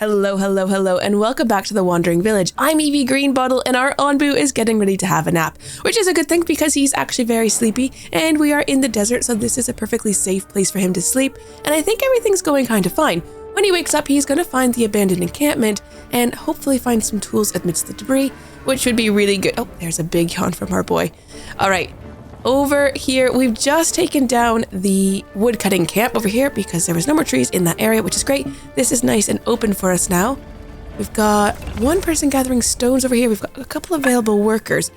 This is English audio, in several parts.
Hello, and welcome back to the Wandering Village. I'm Evie Greenbottle, and our Onbu is getting ready to have a nap, which is a good thing because he's actually very sleepy, and we are in the desert, so this is a perfectly safe place for him to sleep, and I think everything's going kind of fine. When he wakes up, he's going to find the abandoned encampment, and hopefully find some tools amidst the debris, which would be really good. Oh, there's a big yawn from our boy. All right. Over here, we've just taken down the woodcutting camp over here because there was no more trees in that area, which is great. This is nice and open for us now. We've got one person gathering stones over here. We've got a couple available workers.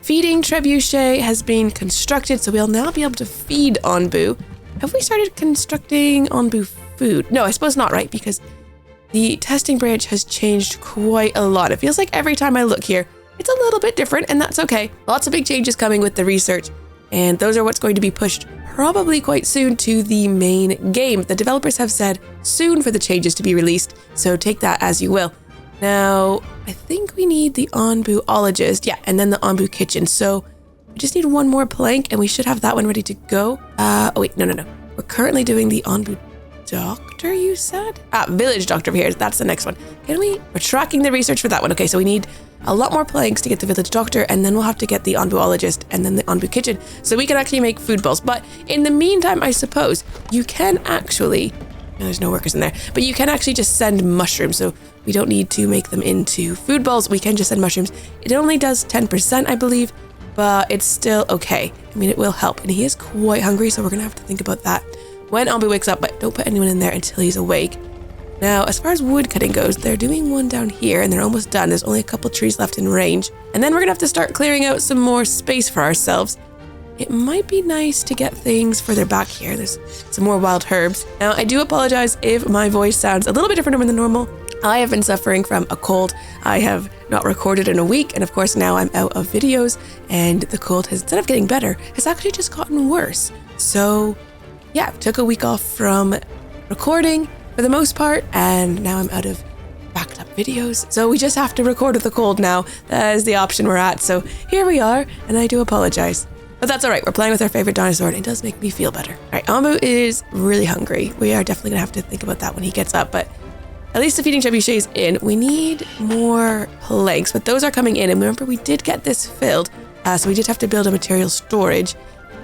Feeding trebuchet has been constructed, so we'll now be able to feed Onbu. Have we started constructing Onbu food? No, I suppose not, right? Because the testing branch has changed quite a lot. It feels like every time I look here, it's a little bit different, and that's okay. Lots of big changes coming with the research. And those are what's going to be pushed probably quite soon to the main game. The developers have said soon for the changes to be released, so take that as you will. Now, I think we need the Onbuologist, yeah, and then the Onbu kitchen. So we just need one more plank, and we should have that one ready to go. Oh wait, no. We're currently doing the Onbu doctor, you said? Village doctor over here. That's the next one. We're tracking the research for that one. Okay, so we need a lot more planks to get the village doctor, and then we'll have to get the Onbuologist and then the Onbu kitchen so we can actually make food balls. But in the meantime, I suppose you can actually, there's no workers in there, but you can actually just send mushrooms. So we don't need to make them into food balls. We can just send mushrooms. It only does 10%, I believe, but it's still okay. I mean, it will help, and he is quite hungry, so we're gonna have to think about that when Onbu wakes up, but don't put anyone in there until he's awake. Now, as far as wood cutting goes, they're doing one down here and they're almost done. There's only a couple trees left in range. And then we're gonna have to start clearing out some more space for ourselves. It might be nice to get things further back here. There's some more wild herbs. Now, I do apologize if my voice sounds a little bit different than normal. I have been suffering from a cold. I have not recorded in a week, and of course now I'm out of videos, and the cold has, instead of getting better, has actually just gotten worse. So yeah, took a week off from recording for the most part, and now I'm out of backed up videos. So we just have to record with the cold now. That is the option we're at. So here we are, and I do apologize. But that's all right. We're playing with our favorite dinosaur, and it does make me feel better. All right, Onbu is really hungry. We are definitely gonna have to think about that when he gets up, but at least the feeding trebuchet is in. We need more planks, but those are coming in. And remember, we did get this filled, so we did have to build a material storage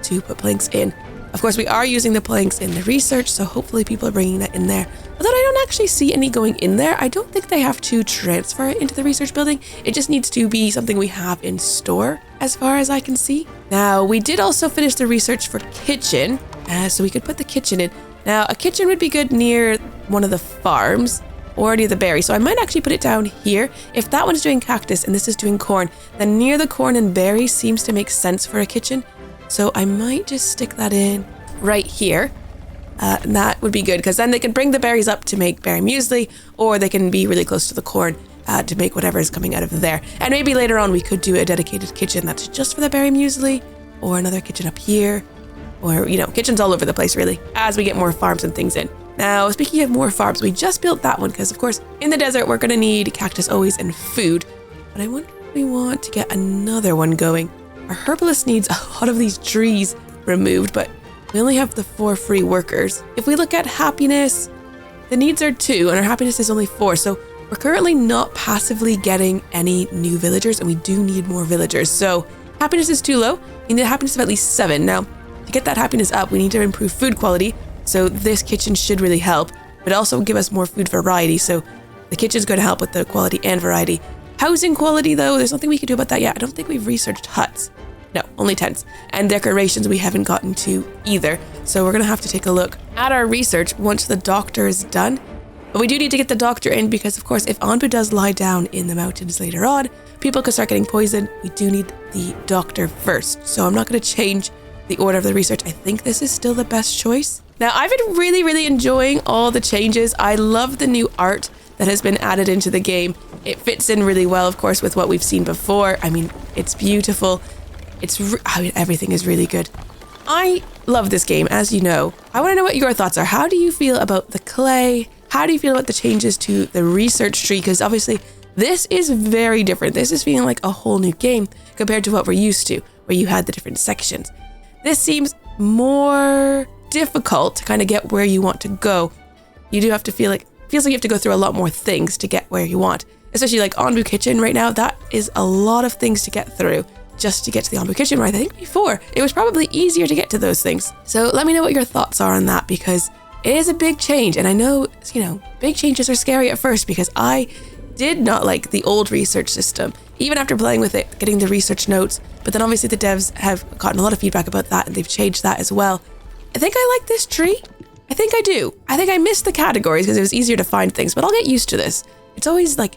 to put planks in. Of course, we are using the planks in the research, so hopefully people are bringing that in there. Although I don't actually see any going in there. I don't think they have to transfer it into the research building. It just needs to be something we have in store, as far as I can see. Now, we did also finish the research for kitchen, so we could put the kitchen in. Now, a kitchen would be good near one of the farms, or near the berry. So I might actually put it down here. If that one's doing cactus and this is doing corn, then near the corn and berry seems to make sense for a kitchen. So I might just stick that in right here. And that would be good because then they can bring the berries up to make berry muesli, or they can be really close to the corn to make whatever is coming out of there. And maybe later on we could do a dedicated kitchen that's just for the berry muesli, or another kitchen up here, or, kitchens all over the place really, as we get more farms and things in. Now, speaking of more farms, we just built that one because, of course, in the desert, we're going to need cactus always and food. But I wonder if we want to get another one going. Our herbalist needs a lot of these trees removed, but we only have the 4 free workers. If we look at happiness, the needs are 2, and our happiness is only 4. So we're currently not passively getting any new villagers, and we do need more villagers. So happiness is too low. We need a happiness of at least 7. Now, to get that happiness up, we need to improve food quality. So this kitchen should really help, but also give us more food variety. So the kitchen's going to help with the quality and variety. Housing quality, though, there's nothing we can do about that yet. I don't think we've researched huts. No, only tents. And decorations we haven't gotten to either. So we're going to have to take a look at our research once the doctor is done. But we do need to get the doctor in because, of course, if Onbu does lie down in the mountains later on, people could start getting poisoned. We do need the doctor first. So I'm not going to change the order of the research. I think this is still the best choice. Now, I've been really enjoying all the changes. I love the new art that has been added into the game. It fits in really well, of course, with what we've seen before. I mean, it's beautiful. Everything is really good. I love this game, as you know. I want to know what your thoughts are. How do you feel about the clay? How do you feel about the changes to the research tree? Because obviously, this is very different. This is feeling like a whole new game compared to what we're used to, where you had the different sections. This seems more difficult to kind of get where you want to go. You do have to feel feels like you have to go through a lot more things to get where you want. Especially like Onbu Kitchen right now, that is a lot of things to get through just to get to the Onbu Kitchen, where I think before it was probably easier to get to those things. So let me know what your thoughts are on that, because it is a big change. And I know, big changes are scary at first, because I did not like the old research system, even after playing with it, getting the research notes. But then obviously the devs have gotten a lot of feedback about that, and they've changed that as well. I think I like this tree. I think I do. I think I missed the categories because it was easier to find things, but I'll get used to this. It's always like,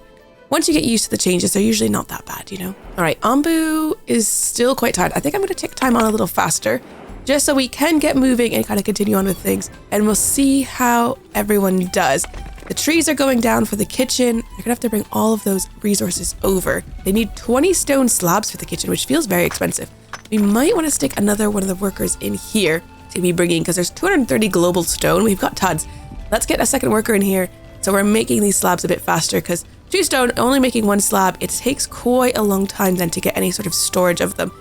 once you get used to the changes, they're usually not that bad, All right, Onbu is still quite tired. I think I'm going to take time on a little faster, just so we can get moving and kind of continue on with things. And we'll see how everyone does. The trees are going down for the kitchen. They're going to have to bring all of those resources over. They need 20 stone slabs for the kitchen, which feels very expensive. We might want to stick another one of the workers in here to be bringing, because there's 230 global stone. We've got tons. Let's get a second worker in here so we're making these slabs a bit faster, because 2 stone, only making 1 slab, it takes quite a long time then to get any sort of storage of them.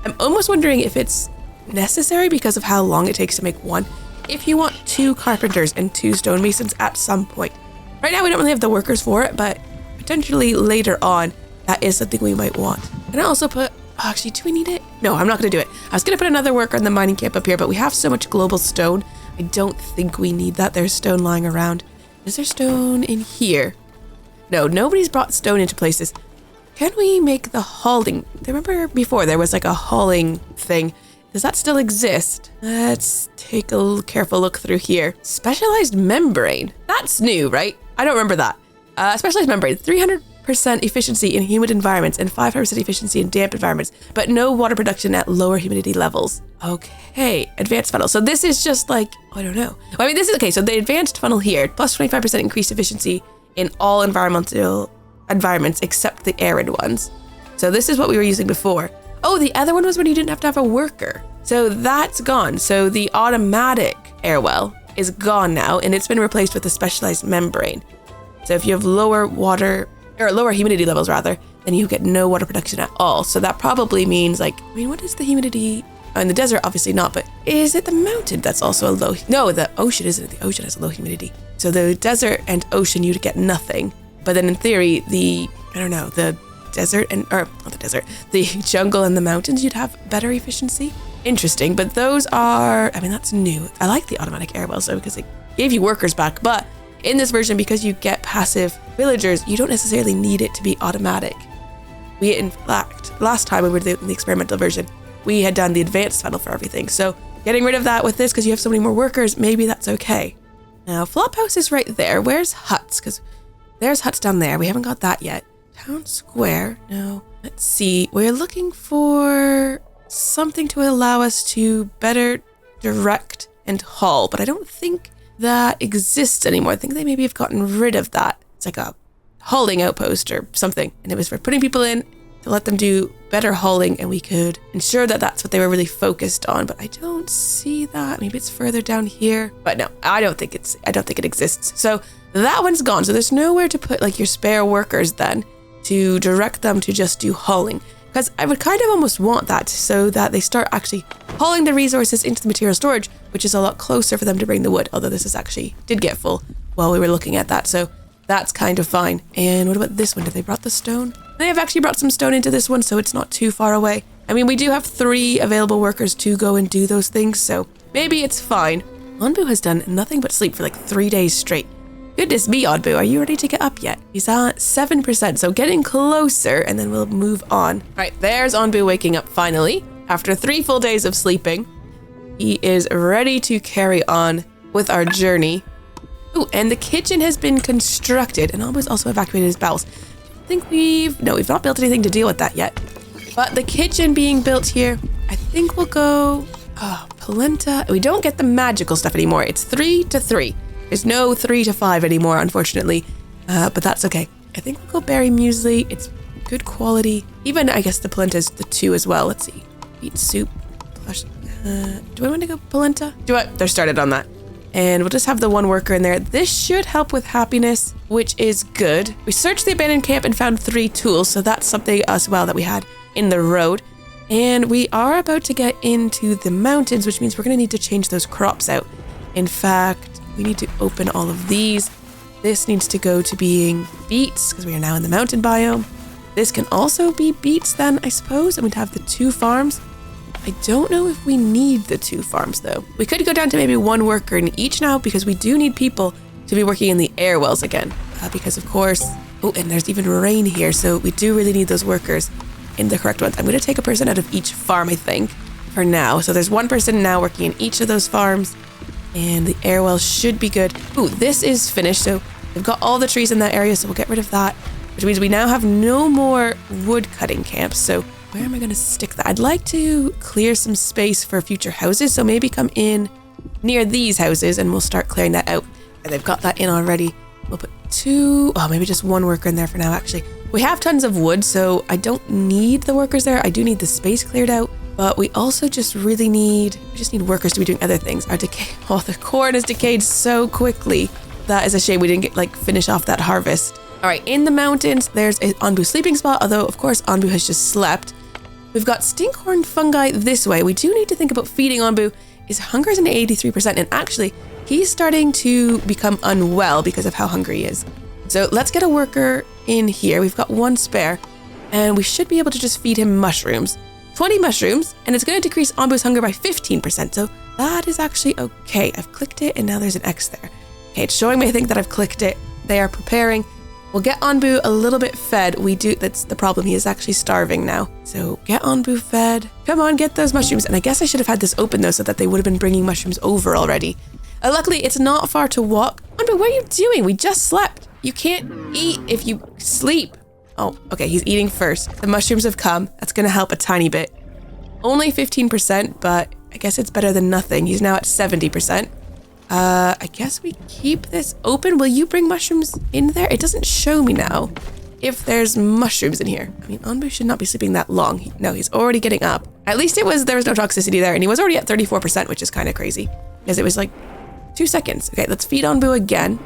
I'm almost wondering if it's necessary because of how long it takes to make 1. If you want 2 carpenters and 2 stonemasons at some point. Right now we don't really have the workers for it, but potentially later on, that is something we might want. And I also put, actually, do we need it? No, I'm not going to do it. I was going to put another worker in the mining camp up here, but we have so much global stone. I don't think we need that. There's stone lying around. Is there stone in here? No, nobody's brought stone into places. Can we make the hauling? Remember before there was like a hauling thing. Does that still exist? Let's take a careful look through here. Specialized membrane. That's new, right? I don't remember that. Specialized membrane, 300% efficiency in humid environments and 500% efficiency in damp environments, but no water production at lower humidity levels. Okay, advanced funnel. So this is just like, I don't know. Well, I mean, this is okay. So the advanced funnel here, plus 25% increased efficiency in all environmental environments except the arid ones. So this is what we were using before. Oh, the other one was when you didn't have to have a worker. So that's gone. So the automatic airwell is gone now, and it's been replaced with a specialized membrane. So if you have lower water, or lower humidity levels rather, then you get no water production at all. So that probably means like, I mean, what is the humidity? Oh, in the desert, obviously not, but is it the mountain that's also a low? No, the ocean isn't. The ocean has a low humidity. So the desert and ocean, you'd get nothing. But then in theory, the desert and, or not the desert, the jungle and the mountains, you'd have better efficiency. Interesting, but those are, I mean, that's new. I like the automatic airwells though, because it gave you workers back, but in this version, because you get passive villagers, you don't necessarily need it to be automatic. We, in fact, last time we were in the experimental version, we had done the advanced funnel for everything. So getting rid of that with this, because you have so many more workers, maybe that's okay. Now, Flophouse is right there. Where's huts? Because there's huts down there. We haven't got that yet. Town Square? No. Let's see. We're looking for something to allow us to better direct and haul, but I don't think that exists anymore. I think they maybe have gotten rid of that. It's like a hauling outpost or something, and it was for putting people in to let them do better hauling, and we could ensure that that's what they were really focused on, but I don't see that. Maybe it's further down here, but no, I don't think it exists. So that one's gone. So there's nowhere to put like your spare workers then to direct them to just do hauling, because I would kind of almost want that so that they start actually hauling the resources into the material storage, which is a lot closer for them to bring the wood, although this is actually did get full while we were looking at that, so that's kind of fine. And what about this one? Did they brought the stone? They have actually brought some stone into this one, so it's not too far away. I mean, we do have 3 available workers to go and do those things, so maybe it's fine. Onbu has done nothing but sleep for like 3 days straight. Goodness me, Onbu, are you ready to get up yet? He's at 7%, so getting closer, and then we'll move on. All right, there's Onbu waking up finally. After 3 full days of sleeping, he is ready to carry on with our journey. Oh, and the kitchen has been constructed, and Onbu's also evacuated his bowels. I think we've not built anything to deal with that yet. But the kitchen being built here, I think we'll go, polenta. We don't get the magical stuff anymore. It's 3 to 3. There's no 3 to 5 anymore, unfortunately, but that's okay. I think we'll go berry muesli. It's good quality. Even, I guess, the polenta is the 2 as well. Let's see. Beet soup. Do I want to go polenta? They're started on that. And we'll just have the 1 worker in there. This should help with happiness, which is good. We searched the abandoned camp and found 3 tools, so that's something as well that we had in the road. And we are about to get into the mountains, which means we're going to need to change those crops out. In fact, we need to open all of these. This needs to go to being beets because we are now in the mountain biome. This can also be beets then, I suppose, and we'd have the 2 farms. I don't know if we need the 2 farms though. We could go down to maybe 1 worker in each now because we do need people to be working in the airwells again. Because of course, oh, and there's even rain here, so we do really need those workers in the correct ones. I'm going to take a person out of each farm, I think, for now. So there's 1 person now working in each of those farms, and the airwell should be good. Ooh, this is finished, so we've got all the trees in that area, so we'll get rid of that, which means we now have no more wood cutting camps. So where am I going to stick that? I'd like to clear some space for future houses, so maybe come in near these houses and we'll start clearing that out. And they've got that in already. We'll put 2, oh, maybe just 1 worker in there for now, actually. We have tons of wood, so I don't need the workers there. I do need the space cleared out, but we also just really need, workers to be doing other things. Our decay, oh, the corn has decayed so quickly. That is a shame we didn't get, finish off that harvest. All right, in the mountains, there's an Onbu sleeping spot, although, of course, Onbu has just slept. We've got stinkhorn fungi this way. We do need to think about feeding Onbu. His hunger is an 83%, and actually, he's starting to become unwell because of how hungry he is. So let's get a worker in here. We've got 1 spare, and we should be able to just feed him mushrooms. 20 mushrooms, and it's going to decrease Onbu's hunger by 15%, so that is actually okay. I've clicked it, and now there's an X there. Okay, it's showing me, I think, that I've clicked it. They are preparing. We'll get Onbu a little bit fed. That's the problem. He is actually starving now. So get Onbu fed. Come on, get those mushrooms. And I guess I should have had this open though, so that they would have been bringing mushrooms over already. Luckily, it's not far to walk. Onbu, what are you doing? We just slept. You can't eat if you sleep. Oh, okay, he's eating first. The mushrooms have come. That's gonna help a tiny bit. Only 15%, but I guess it's better than nothing. He's now at 70%. I guess we keep this open. Will you bring mushrooms in there? It doesn't show me now if there's mushrooms in here. I mean, Onbu should not be sleeping that long. No, he's already getting up. At least there was no toxicity there, and he was already at 34%, which is kind of crazy because it was 2 seconds. Okay, let's feed Onbu again.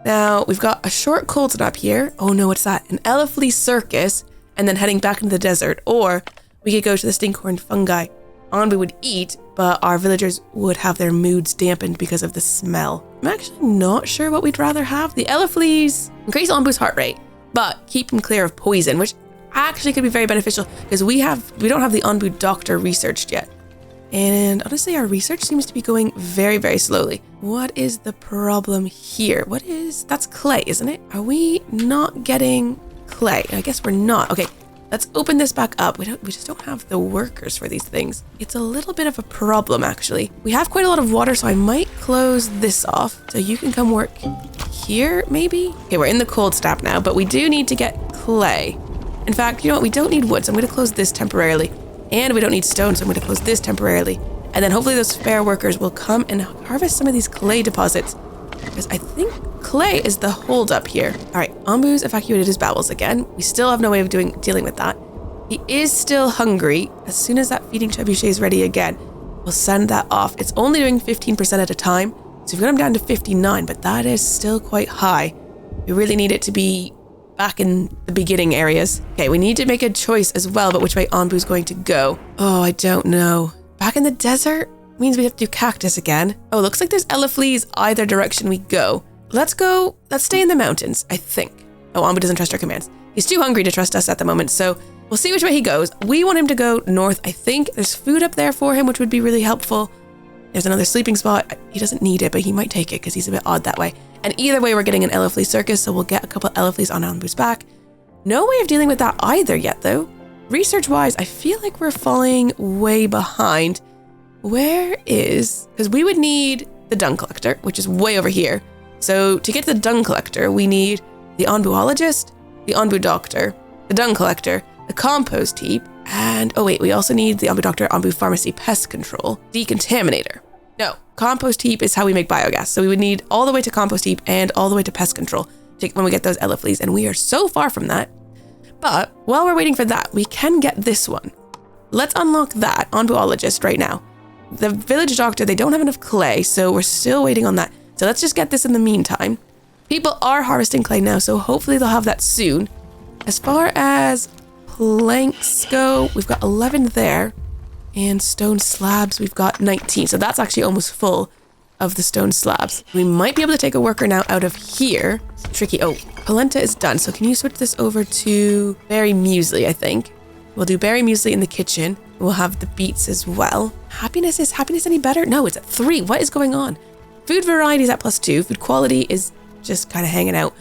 Now, we've got a short cold snap here. Oh no, what's that? An Eleflee circus, and then heading back into the desert, or we could go to the stinkhorn fungi. Onbu would eat, but our villagers would have their moods dampened because of the smell. I'm actually not sure what we'd rather have. The Eleflees increase Onbu's heart rate, but keep him clear of poison, which actually could be very beneficial because we don't have the Onbu doctor researched yet. And honestly, our research seems to be going very, very slowly. What is the problem here? That's clay, isn't it? Are we not getting clay? I guess we're not. Okay. Let's open this back up. We just don't have the workers for these things. It's a little bit of a problem, actually. We have quite a lot of water, so I might close this off. So you can come work here, maybe? Okay, we're in the cold snap now, but we do need to get clay. In fact, you know what? We don't need wood, so I'm going to close this temporarily. And we don't need stone, so I'm going to close this temporarily. And then hopefully those spare workers will come and harvest some of these clay deposits. Because I think clay is the holdup here. All right, Onbu's evacuated his bowels again. We still have no way of dealing with that. He is still hungry. As soon as that feeding trebuchet is ready again, we'll send that off. It's only doing 15% at a time, so we've got him down to 59, but that is still quite high. We really need it to be back in the beginning areas. Okay, we need to make a choice as well about which way Onbu's going to go. Oh, I don't know. Back in the desert? Means we have to do cactus again. Oh, looks like there's Eleflees either direction we go. Let's stay in the mountains, I think. Oh, Onbu doesn't trust our commands. He's too hungry to trust us at the moment, so we'll see which way he goes. We want him to go north, I think. There's food up there for him, which would be really helpful. There's another sleeping spot. He doesn't need it, but he might take it because he's a bit odd that way. And either way, we're getting an Eleflee circus, so we'll get a couple Eleflees on Onbu's back. No way of dealing with that either yet, though. Research-wise, I feel like we're falling way behind. Because we would need the dung collector, which is way over here. So to get to the dung collector, we need the Onbuologist, the Onbu doctor, the dung collector, the compost heap, and oh wait, we also need the Onbu doctor, Onbu pharmacy pest control, decontaminator. No, compost heap is how we make biogas. So we would need all the way to compost heap and all the way to pest control when we get those Eleflees, and we are so far from that. But while we're waiting for that, we can get this one. Let's unlock that Onbuologist right now. The village doctor, they don't have enough clay, so we're still waiting on that. So let's just get this in the meantime. People are harvesting clay now, so hopefully they'll have that soon. As far as planks go, we've got 11 there. And stone slabs, we've got 19. So that's actually almost full. of the stone slabs. We might be able to take a worker now out of here. It's tricky. Oh, polenta is done. So can you switch this over to berry muesli, I think. We'll do berry muesli in the kitchen. We'll have the beets as well. Happiness any better? No, it's at 3. What is going on? Food variety is at +2. Food quality is just kind of hanging out.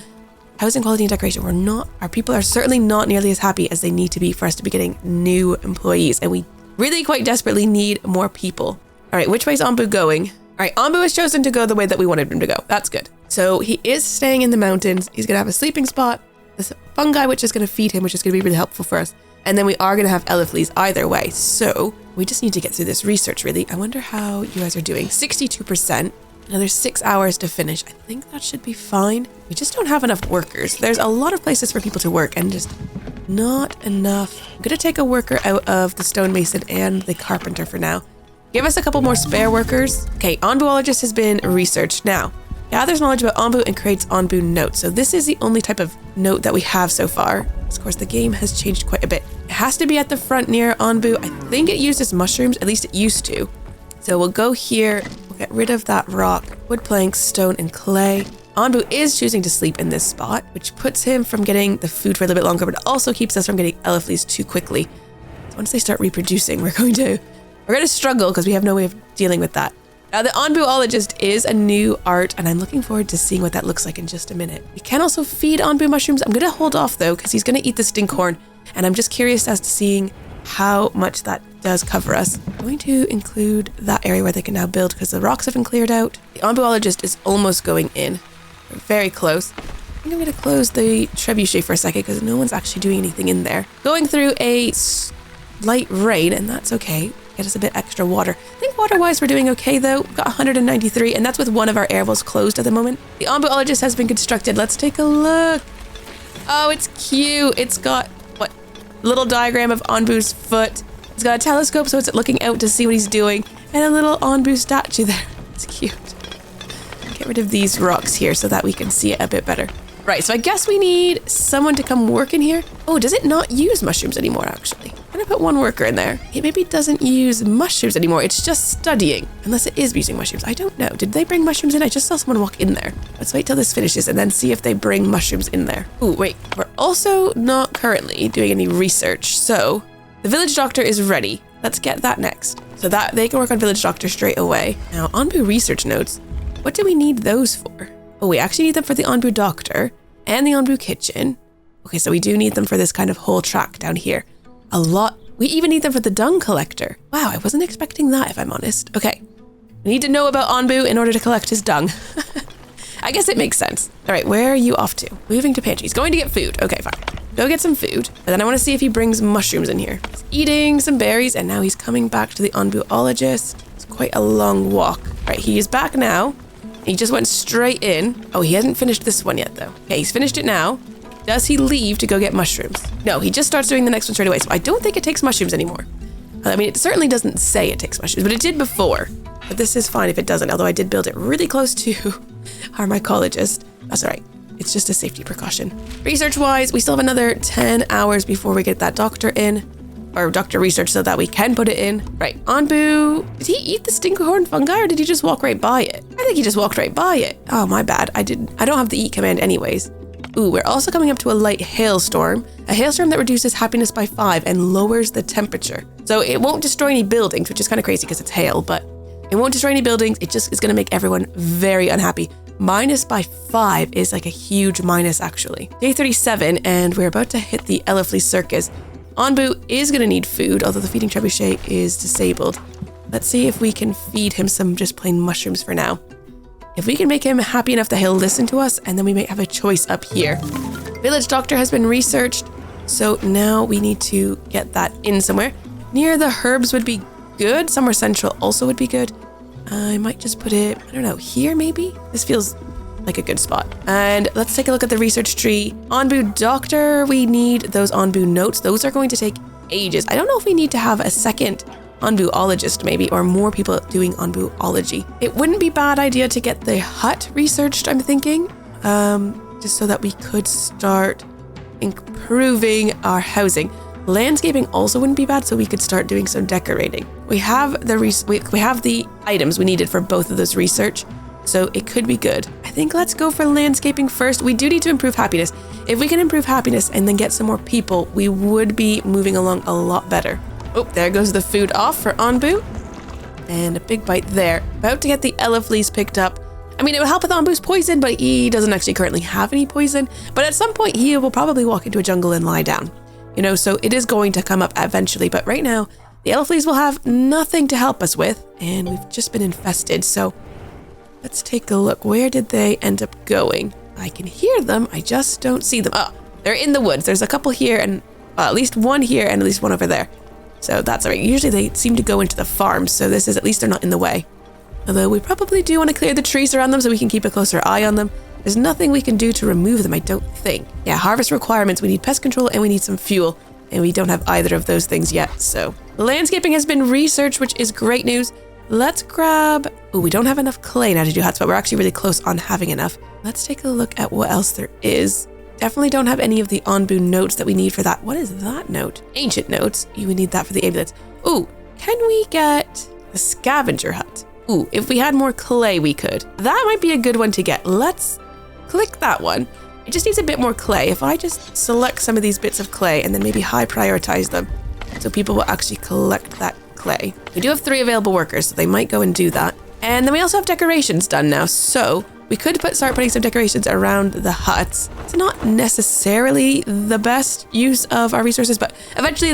Housing quality and decoration. Our people are certainly not nearly as happy as they need to be for us to be getting new employees. And we really quite desperately need more people. All right, which way is Onbu going? All right, Onbu has chosen to go the way that we wanted him to go. That's good. So he is staying in the mountains. He's going to have a sleeping spot, this fungi, which is going to feed him, which is going to be really helpful for us. And then we are going to have elefleas either way. So we just need to get through this research, really. I wonder how you guys are doing. 62%. Another 6 hours to finish. I think that should be fine. We just don't have enough workers. There's a lot of places for people to work and just not enough. I'm going to take a worker out of the stonemason and the carpenter for now. Give us a couple more spare workers. Okay, Onbuologist has been researched. Now, gathers knowledge about Onbu and creates Onbu notes. So this is the only type of note that we have so far. Of course, the game has changed quite a bit. It has to be at the front near Onbu. I think it uses mushrooms, at least it used to. So we'll go here, we'll get rid of that rock, wood planks, stone, and clay. Onbu is choosing to sleep in this spot, which puts him from getting the food for a little bit longer, but it also keeps us from getting elefleas too quickly. So once they start reproducing, we're going to struggle because we have no way of dealing with that. Now, the Onbuologist is a new art, and I'm looking forward to seeing what that looks like in just a minute. We can also feed Onbu mushrooms. I'm going to hold off, though, because he's going to eat the stinkhorn, and I'm just curious as to seeing how much that does cover us. I'm going to include that area where they can now build because the rocks have been cleared out. The Onbuologist is almost going in. We're very close. I think I'm going to close the trebuchet for a second because no one's actually doing anything in there. Going through a light rain, and that's okay. Get us a bit extra water. I think water-wise we're doing okay, though. We've got 193, and that's with one of our airwells closed at the moment. The Onbuologist has been constructed. Let's take a look. Oh, it's cute. It's got, what, little diagram of Onbu's foot. It's got a telescope, so it's looking out to see what he's doing, and a little Onbu statue there. It's cute. Get rid of these rocks here so that we can see it a bit better. Right, so I guess we need someone to come work in here. Oh, does it not use mushrooms anymore, actually? I'm gonna put one worker in there. It maybe doesn't use mushrooms anymore. It's just studying, unless it is using mushrooms. I don't know. Did they bring mushrooms in? I just saw someone walk in there. Let's wait till this finishes and then see if they bring mushrooms in there. Ooh, wait, we're also not currently doing any research. So the village doctor is ready. Let's get that next. So that they can work on village doctor straight away. Now, Onbu research notes. What do we need those for? Oh, we actually need them for the Onbu doctor and the Onbu kitchen. Okay, so we do need them for this kind of whole track down here. A lot. We even need them for the dung collector. Wow, I wasn't expecting that, if I'm honest. Okay, we need to know about Onbu in order to collect his dung. I guess it makes sense. All right, where are you off to? Moving to pantry. He's going to get food. Okay, fine. Go get some food. But then I want to see if he brings mushrooms in here. He's eating some berries, and now he's coming back to the Onbuologist. It's quite a long walk. All right, he is back now. He just went straight in. Oh, he hasn't finished this one yet, though. Okay, he's finished it now. Does he leave to go get mushrooms? No, he just starts doing the next one straight away. So I don't think it takes mushrooms anymore. I mean, it certainly doesn't say it takes mushrooms, but it did before. But this is fine if it doesn't, although I did build it really close to our mycologist. That's all right. It's just a safety precaution. Research-wise, we still have another 10 hours before we get that doctor in. Or doctor research so that we can put it in. Right, Onbu, did he eat the stinkhorn fungi or did he just walk right by it? I think he just walked right by it. Oh, my bad. I don't have the eat command anyways. Ooh, we're also coming up to a light hailstorm. A hailstorm that reduces happiness by 5 and lowers the temperature. So it won't destroy any buildings, which is kind of crazy because it's hail, but it won't destroy any buildings. It just is going to make everyone very unhappy. Minus by 5 is like a huge minus, actually. Day 37, and we're about to hit the eleflea circus. Onbu is going to need food, although the feeding trebuchet is disabled. Let's see if we can feed him some just plain mushrooms for now. If we can make him happy enough that he'll listen to us, and then we may have a choice up here. Village doctor has been researched, so now we need to get that in somewhere. Near the herbs would be good. Somewhere central also would be good. I might just put it, I don't know, here maybe? This feels like a good spot. And let's take a look at the research tree. Onbu doctor, we need those Onbu notes. Those are going to take ages. I don't know if we need to have a second Onbuologist maybe, or more people doing Onbuology. It wouldn't be a bad idea to get the hut researched, I'm thinking, just so that we could start improving our housing. Landscaping also wouldn't be bad, so we could start doing some decorating. we have the items we needed for both of those research, so it could be good. I think let's go for landscaping first. We do need to improve happiness. If we can improve happiness and then get some more people, we would be moving along a lot better. Oh, there goes the food off for Onbu. And a big bite there. About to get the Elefleece picked up. I mean, it would help with Onbu's poison, but he doesn't actually currently have any poison. But at some point, he will probably walk into a jungle and lie down. You know, so it is going to come up eventually. But right now, the Elefleece will have nothing to help us with. And we've just been infested. So let's take a look. Where did they end up going? I can hear them. I just don't see them. Oh, they're in the woods. There's a couple here and at least one here and at least one over there. So that's all right. Usually they seem to go into the farm. So this is, at least they're not in the way. Although we probably do want to clear the trees around them so we can keep a closer eye on them. There's nothing we can do to remove them, I don't think. Yeah, harvest requirements. We need pest control and we need some fuel. And we don't have either of those things yet. So landscaping has been researched, which is great news. Let's grab... Oh, we don't have enough clay now to do huts, but we're actually really close on having enough. Let's take a look at what else there is. Definitely don't have any of the Onbu notes that we need for that. What is that note? Ancient notes. You would need that for the amulets. Ooh, can we get the scavenger hut? Ooh, if we had more clay, we could. That might be a good one to get. Let's click that one. It just needs a bit more clay. If I just select some of these bits of clay and then maybe high prioritize them so people will actually collect that clay. We do have 3 available workers, so they might go and do that. And then we also have decorations done now, so we could start putting some decorations around the huts. It's not necessarily the best use of our resources, but eventually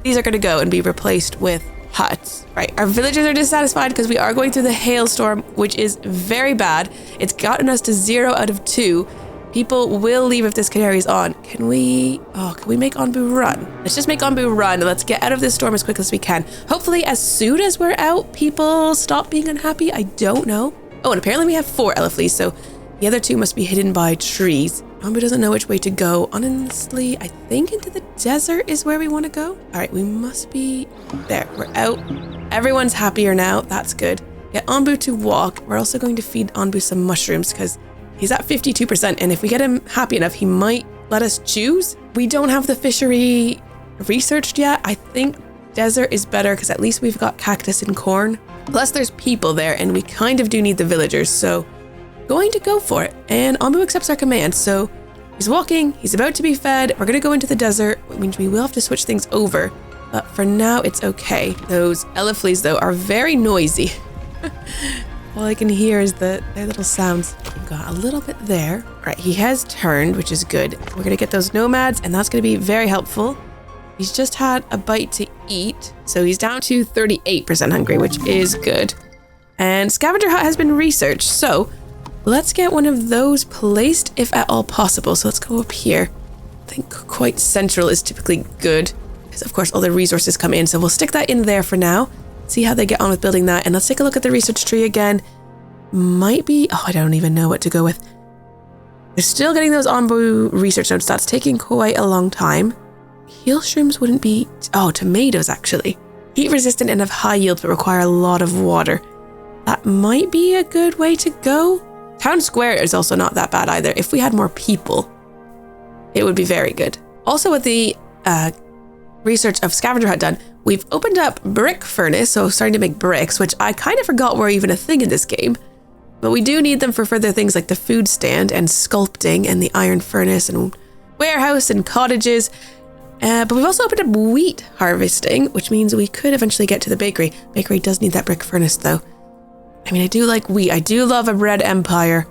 these are going to go and be replaced with huts. Right, our villagers are dissatisfied because we are going through the hailstorm, which is very bad. It's gotten us to 0 out of 2. People will leave if this carries on. Can we make Onbu run? Let's just make Onbu run. Let's get out of this storm as quick as we can. Hopefully as soon as we're out, people stop being unhappy. I don't know. Oh, and apparently we have 4 Elefleece, so the other 2 must be hidden by trees. Onbu doesn't know which way to go. Honestly, I think into the desert is where we want to go. All right, we must be there. We're out. Everyone's happier now. That's good. Get Onbu to walk. We're also going to feed Onbu some mushrooms because he's at 52%. And if we get him happy enough, he might let us choose. We don't have the fishery researched yet. I think desert is better because at least we've got cactus and corn. Plus there's people there and we kind of do need the villagers. So going to go for it. And Onbu accepts our command. So he's walking, he's about to be fed. We're going to go into the desert, which means we will have to switch things over. But for now, it's okay. Those Elefleece, though, are very noisy. All I can hear is their little sounds. We've got a little bit there. All right, he has turned, which is good. We're going to get those nomads, and that's going to be very helpful. He's just had a bite to eat, so he's down to 38% hungry, which is good. And scavenger hut has been researched, so let's get one of those placed if at all possible. So let's go up here. I think quite central is typically good because of course all the resources come in. So we'll stick that in there for now. See how they get on with building that. And let's take a look at the research tree again. Might be, I don't even know what to go with. They're still getting those Onbu research notes. That's taking quite a long time. Heal shrooms wouldn't be, tomatoes actually. Heat resistant and have high yield but require a lot of water. That might be a good way to go. Town square is also not that bad either. If we had more people, it would be very good. Also with the research of scavenger hut done, we've opened up brick furnace, so starting to make bricks, which I kind of forgot were even a thing in this game. But we do need them for further things like the food stand and sculpting and the iron furnace and warehouse and cottages. But we've also opened up wheat harvesting, which means we could eventually get to the bakery. Bakery does need that brick furnace though. I mean, I do like wheat. I do love a bread empire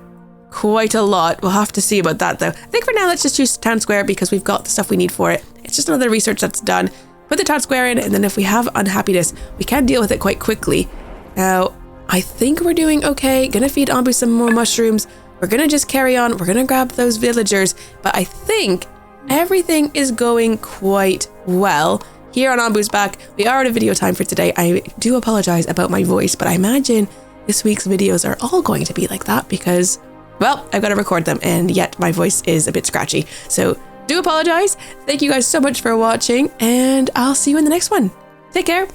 quite a lot. We'll have to see about that though. I think for now, let's just choose town square because we've got the stuff we need for it. It's just another research that's done. Put the town square in, and then if we have unhappiness, we can deal with it quite quickly. Now, I think we're doing okay. Gonna feed Onbu some more mushrooms. We're gonna just carry on. We're gonna grab those villagers. But I think everything is going quite well. Here on Onbu's back, we are at a video time for today. I do apologize about my voice, but I imagine this week's videos are all going to be like that because, well, I've got to record them and yet my voice is a bit scratchy. So do apologize. Thank you guys so much for watching and I'll see you in the next one. Take care.